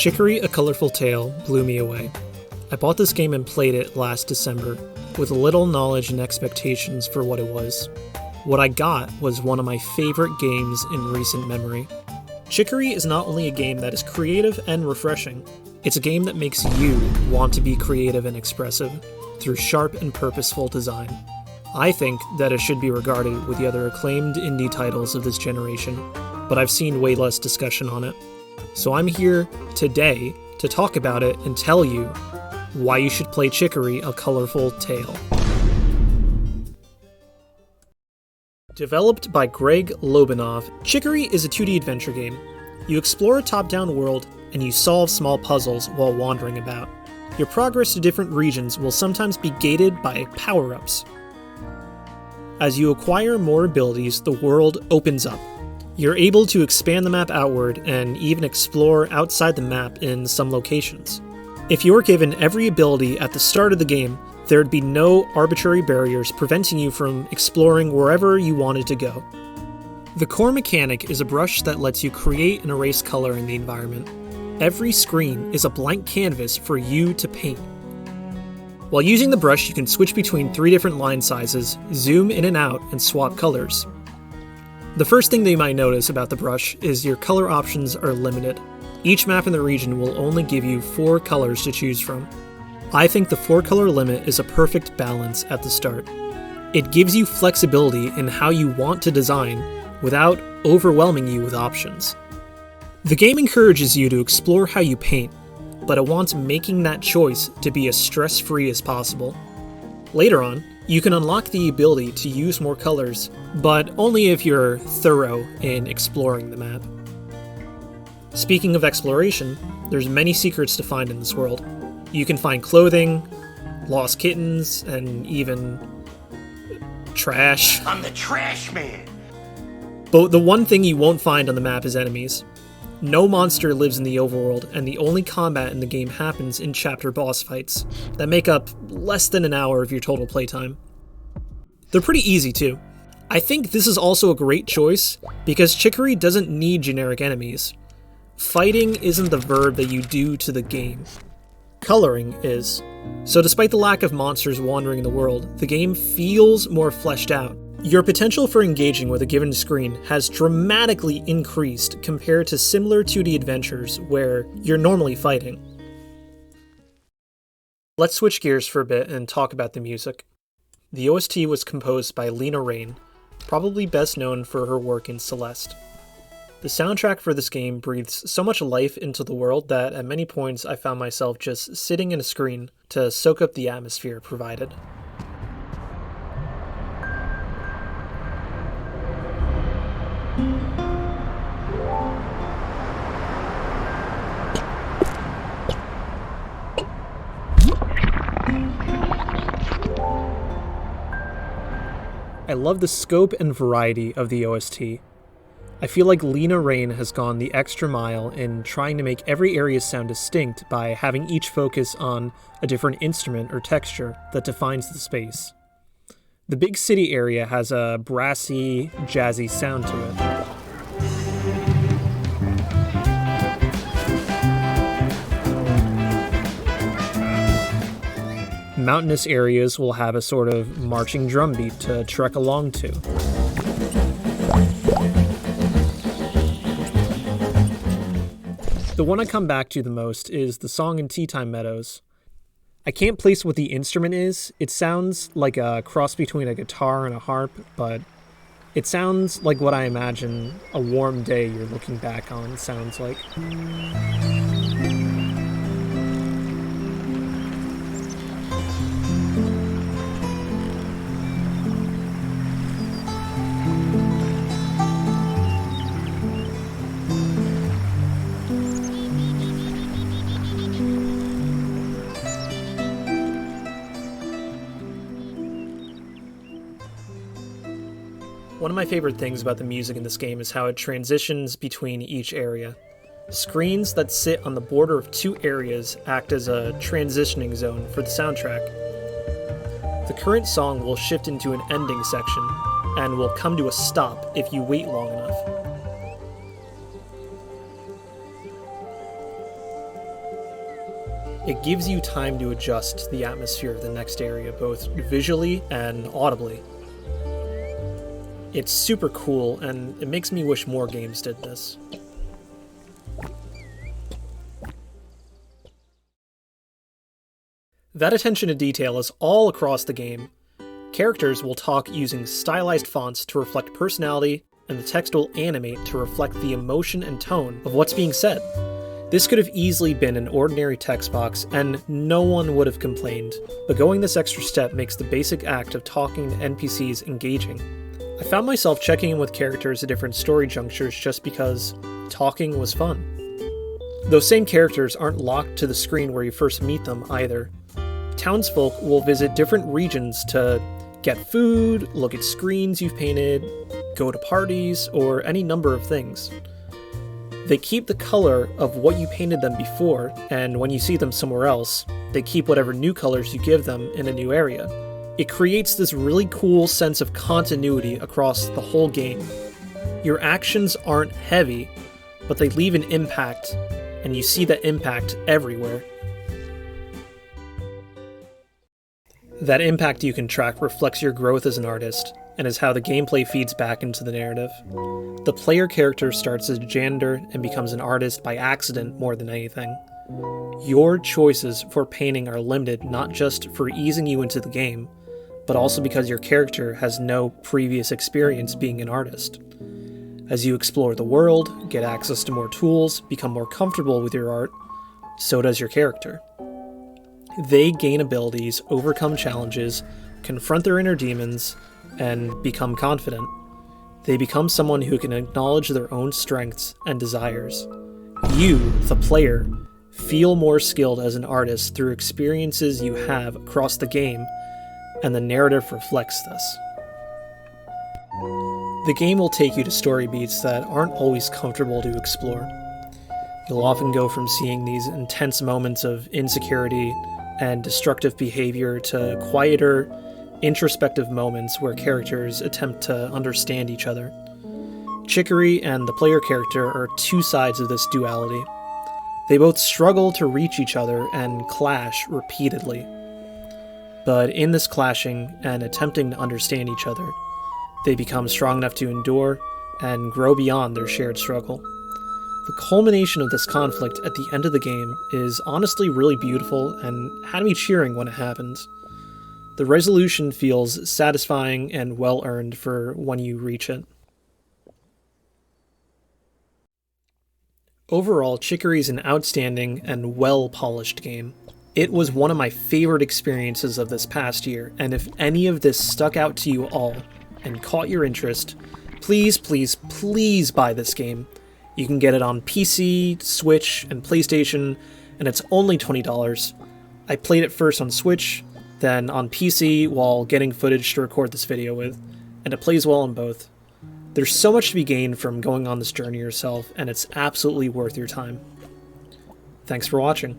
Chicory, A Colorful Tale blew me away. I bought this game and played it last December, with little knowledge and expectations for what it was. What I got was one of my favorite games in recent memory. Chicory is not only a game that is creative and refreshing, it's a game that makes you want to be creative and expressive through sharp and purposeful design. I think that it should be regarded with the other acclaimed indie titles of this generation, but I've seen way less discussion on it. So I'm here today to talk about it and tell you why you should play Chicory, A Colorful Tale. Developed by Greg Lobanov, Chicory is a 2D adventure game. You explore a top-down world, and you solve small puzzles while wandering about. Your progress to different regions will sometimes be gated by power-ups. As you acquire more abilities, the world opens up. You're able to expand the map outward and even explore outside the map in some locations. If you're given every ability at the start of the game, there'd be no arbitrary barriers preventing you from exploring wherever you wanted to go. The core mechanic is a brush that lets you create and erase color in the environment. Every screen is a blank canvas for you to paint. While using the brush, you can switch between 3 different line sizes, zoom in and out, and swap colors. The first thing that you might notice about the brush is your color options are limited. Each map in the region will only give you 4 colors to choose from. I think the 4-color limit is a perfect balance at the start. It gives you flexibility in how you want to design without overwhelming you with options. The game encourages you to explore how you paint, but it wants making that choice to be as stress-free as possible. Later on, you can unlock the ability to use more colors, but only if you're thorough in exploring the map. Speaking of exploration, there's many secrets to find in this world. You can find clothing, lost kittens, and even trash. I'm the trash man! But the one thing you won't find on the map is enemies. No monster lives in the overworld, and the only combat in the game happens in chapter boss fights that make up less than an hour of your total playtime. They're pretty easy too. I think this is also a great choice because Chicory doesn't need generic enemies. Fighting isn't the verb that you do to the game. Coloring is. So despite the lack of monsters wandering the world, the game feels more fleshed out. Your potential for engaging with a given screen has dramatically increased compared to similar 2D adventures where you're normally fighting. Let's switch gears for a bit and talk about the music. The OST was composed by Lena Raine, probably best known for her work in Celeste. The soundtrack for this game breathes so much life into the world that at many points I found myself just sitting in a screen to soak up the atmosphere provided. I love the scope and variety of the OST. I feel like Lena Raine has gone the extra mile in trying to make every area sound distinct by having each focus on a different instrument or texture that defines the space. The big city area has a brassy, jazzy sound to it. Mountainous areas will have a sort of marching drum beat to trek along to. The one I come back to the most is the song in Tea Time Meadows. I can't place what the instrument is. It sounds like a cross between a guitar and a harp, but it sounds like what I imagine a warm day you're looking back on sounds like. One of my favorite things about the music in this game is how it transitions between each area. Screens that sit on the border of 2 areas act as a transitioning zone for the soundtrack. The current song will shift into an ending section, and will come to a stop if you wait long enough. It gives you time to adjust to the atmosphere of the next area, both visually and audibly. It's super cool, and it makes me wish more games did this. That attention to detail is all across the game. Characters will talk using stylized fonts to reflect personality, and the text will animate to reflect the emotion and tone of what's being said. This could have easily been an ordinary text box, and no one would have complained, but going this extra step makes the basic act of talking to NPCs engaging. I found myself checking in with characters at different story junctures just because talking was fun. Those same characters aren't locked to the screen where you first meet them either. Townsfolk will visit different regions to get food, look at screens you've painted, go to parties, or any number of things. They keep the color of what you painted them before, and when you see them somewhere else, they keep whatever new colors you give them in a new area. It creates this really cool sense of continuity across the whole game. Your actions aren't heavy, but they leave an impact, and you see that impact everywhere. That impact you can track reflects your growth as an artist, and is how the gameplay feeds back into the narrative. The player character starts as a janitor and becomes an artist by accident more than anything. Your choices for painting are limited not just for easing you into the game, but also because your character has no previous experience being an artist. As you explore the world, get access to more tools, become more comfortable with your art, so does your character. They gain abilities, overcome challenges, confront their inner demons, and become confident. They become someone who can acknowledge their own strengths and desires. You, the player, feel more skilled as an artist through experiences you have across the game, and the narrative reflects this. The game will take you to story beats that aren't always comfortable to explore. You'll often go from seeing these intense moments of insecurity and destructive behavior to quieter, introspective moments where characters attempt to understand each other. Chicory and the player character are two sides of this duality. They both struggle to reach each other and clash repeatedly. But in this clashing and attempting to understand each other, they become strong enough to endure and grow beyond their shared struggle. The culmination of this conflict at the end of the game is honestly really beautiful and had me cheering when it happened. The resolution feels satisfying and well-earned for when you reach it. Overall, Chicory is an outstanding and well-polished game. It was one of my favorite experiences of this past year, and if any of this stuck out to you all and caught your interest, please, please, please buy this game. You can get it on PC, Switch, and PlayStation, and it's only $20. I played it first on Switch, then on PC while getting footage to record this video with, and it plays well on both. There's so much to be gained from going on this journey yourself, and it's absolutely worth your time. Thanks for watching.